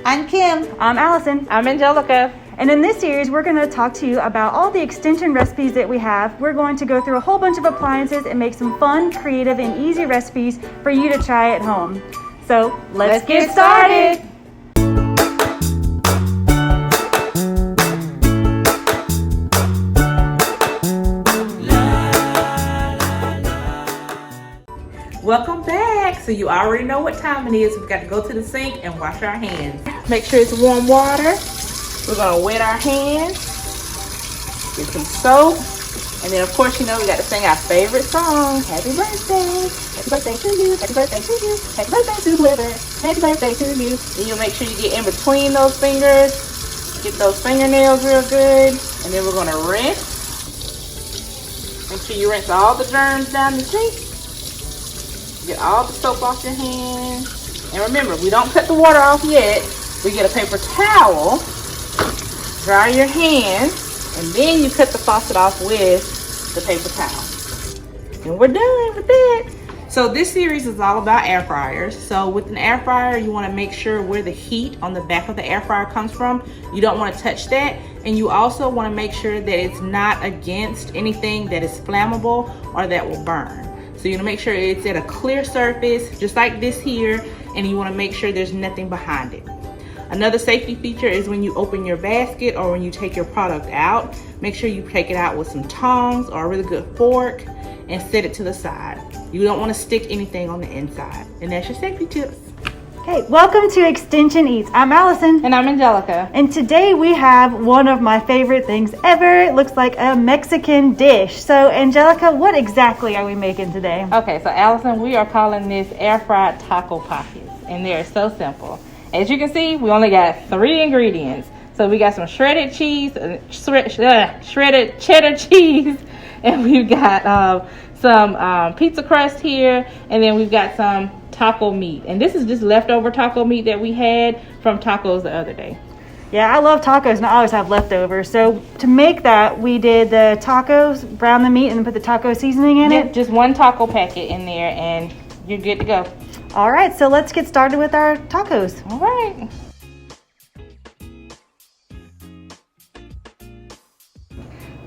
I'm Kim. I'm Allison. I'm Angelica. And in this series, we're going to talk to you about all the extension recipes that we have. We're going to go through a whole bunch of appliances and make some fun, creative, and easy recipes for you to try at home. So let's get started. Welcome back. So you already know what time it is. We've got to go to the sink and wash our hands. Make sure it's warm water. We're going to wet our hands. Get some soap. And then, of course, you know, we got to sing our favorite song. Happy birthday. Happy birthday to you. Happy birthday to you. Happy birthday to whoever. Happy birthday to you. And you'll make sure you get in between those fingers. Get those fingernails real good. And then we're going to rinse. Make sure you rinse all the germs down the sink. Get all the soap off your hands. And remember, we don't cut the water off yet. We get a paper towel, dry your hands, and then you cut the faucet off with the paper towel. And we're done with that. So this series is all about air fryers. So with an air fryer, you want to make sure where the heat on the back of the air fryer comes from. You don't want to touch that. And you also want to make sure that it's not against anything that is flammable or that will burn. So you want to make sure it's at a clear surface, just like this here, and you want to make sure there's nothing behind it. Another safety feature is when you open your basket or when you take your product out, make sure you take it out with some tongs or a really good fork and set it to the side. You don't want to stick anything on the inside. And that's your safety tips. Okay, welcome to Extension Eats. I'm Allison. And I'm Angelica. And today we have one of my favorite things ever. It looks like a Mexican dish. So Angelica, what exactly are we making today? Okay, so Allison, we are calling this air fried taco pockets. And they're so simple. As you can see, we only got 3 ingredients. So we got some shredded cheese, shredded cheddar cheese, and we've got some pizza crust here, and then we've got some taco meat. And this is just leftover taco meat that we had from tacos the other day. Yeah, I love tacos and I always have leftovers. So to make that, we did the tacos, brown the meat, and then put the taco seasoning in it. Just 1 taco packet in there, and you're good to go. All right, so let's get started with our tacos. All right.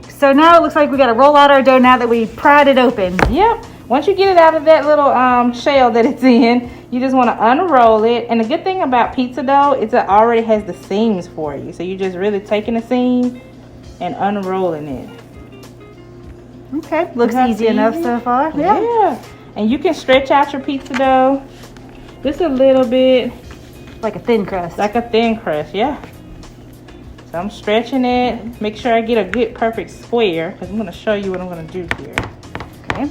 So now it looks like we got to roll out our dough now that we pried it open. Yep. Once you get it out of that little shell that it's in, you just want to unroll it. And the good thing about pizza dough is it already has the seams for you. So you're just really taking the seam and unrolling it. Okay, looks easy enough so far. Yeah. And you can stretch out your pizza dough just a little bit. Like a thin crust. Like a thin crust, yeah. So I'm stretching it. Make sure I get a good perfect square, because I'm going to show you what I'm going to do here. Okay.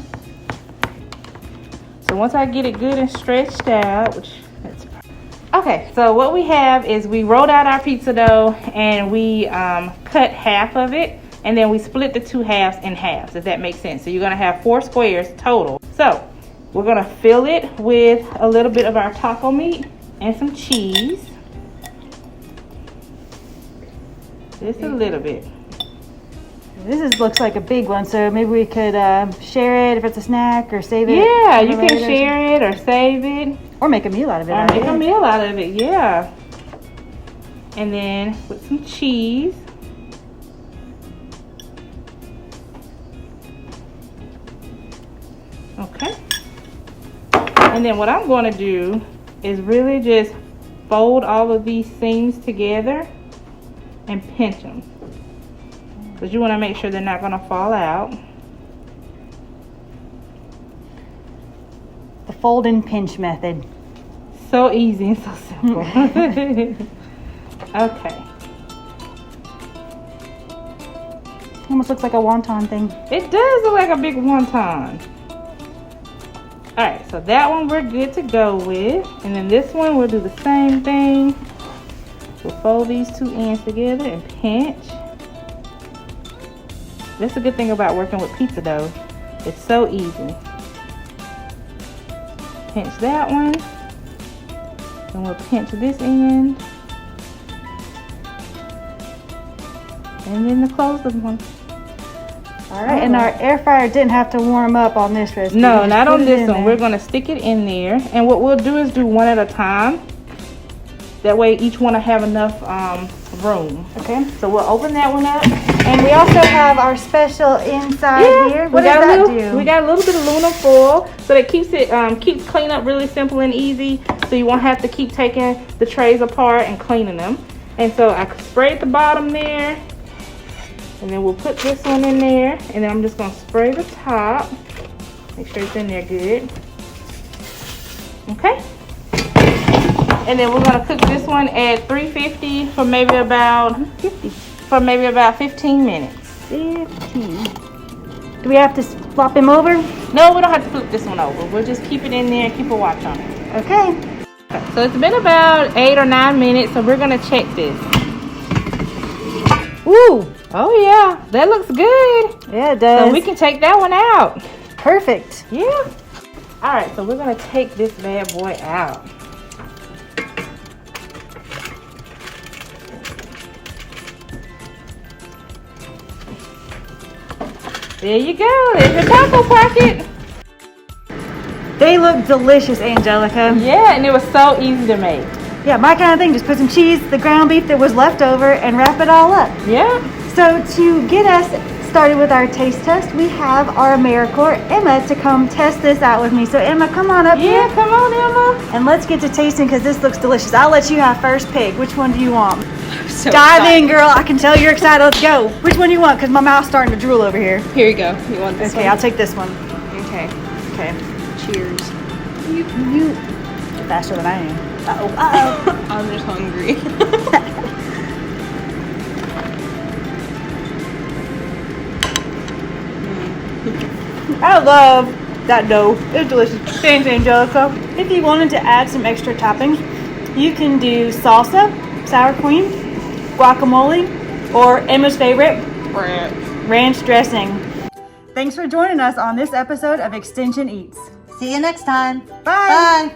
So once I get it good and stretched out, okay, so what we have is we rolled out our pizza dough and we cut half of it, and then we split the 2 halves in half. Does that make sense? So you're going to have 4 squares total. So we're going to fill it with a little bit of our taco meat and some cheese. Just a little bit. This looks like a big one, so maybe we could share it if it's a snack, or save it. Yeah, you can share it or save it. Or make a meal out of it. Or make a meal out of it, yeah. And then with some cheese. Okay. And then what I'm going to do is really just fold all of these seams together and pinch them. Because you want to make sure they're not going to fall out. The fold and pinch method. So easy and so simple. Okay. Almost looks like a wonton thing. It does look like a big wonton. Alright, so that one we're good to go with. And then this one we'll do the same thing. We'll fold these 2 ends together and pinch. That's the good thing about working with pizza dough. It's so easy. Pinch that one. And we'll pinch this end. And then the closed one. All right, and our air fryer didn't have to warm up on this recipe. No, not on this one. We're going to stick it in there. And what we'll do is do one at a time. That way each one will have enough room. Okay. So we'll open that one up. And we also have our special inside here. What we does got that a little, do? We got a little bit of aluminum foil, so that keeps it keeps cleanup really simple and easy. So you won't have to keep taking the trays apart and cleaning them. And so I sprayed the bottom there, and then we'll put this one in there, and then I'm just gonna spray the top. Make sure it's in there good. Okay. And then we're gonna cook this one at 350 for maybe about 15 minutes. 15. Do we have to flop him over? No, we don't have to flip this one over. We'll just keep it in there and keep a watch on it. Okay. So it's been about 8 or 9 minutes, so we're gonna check this. Ooh. Oh yeah, that looks good. Yeah, it does. So we can take that one out. Perfect. Yeah. All right, so we're gonna take this bad boy out. There you go. There's your taco pocket. They look delicious, Angelica. Yeah, and it was so easy to make. Yeah, my kind of thing. Just put some cheese, the ground beef that was left over, and wrap it all up. Yeah. So to get us started with our taste test, we have our AmeriCorps, Emma, to come test this out with me. So Emma, come on up here. Yeah, come on, Emma. And let's get to tasting because this looks delicious. I'll let you have first pick. Which one do you want? So Dive excited. in, girl. I can tell you're excited. Let's go. Which one do you want? Because my mouth's starting to drool over here. Here you go. You want this Okay, one? I'll take this one. Okay. Okay. Cheers. You faster than I am. Uh-oh. I'm just hungry. I love that dough. It's delicious. Thanks, Angelica. If you wanted to add some extra toppings, you can do salsa, sour cream, guacamole, or Emma's favorite, ranch dressing. Thanks for joining us on this episode of Extension Eats. See you next time. Bye. Bye.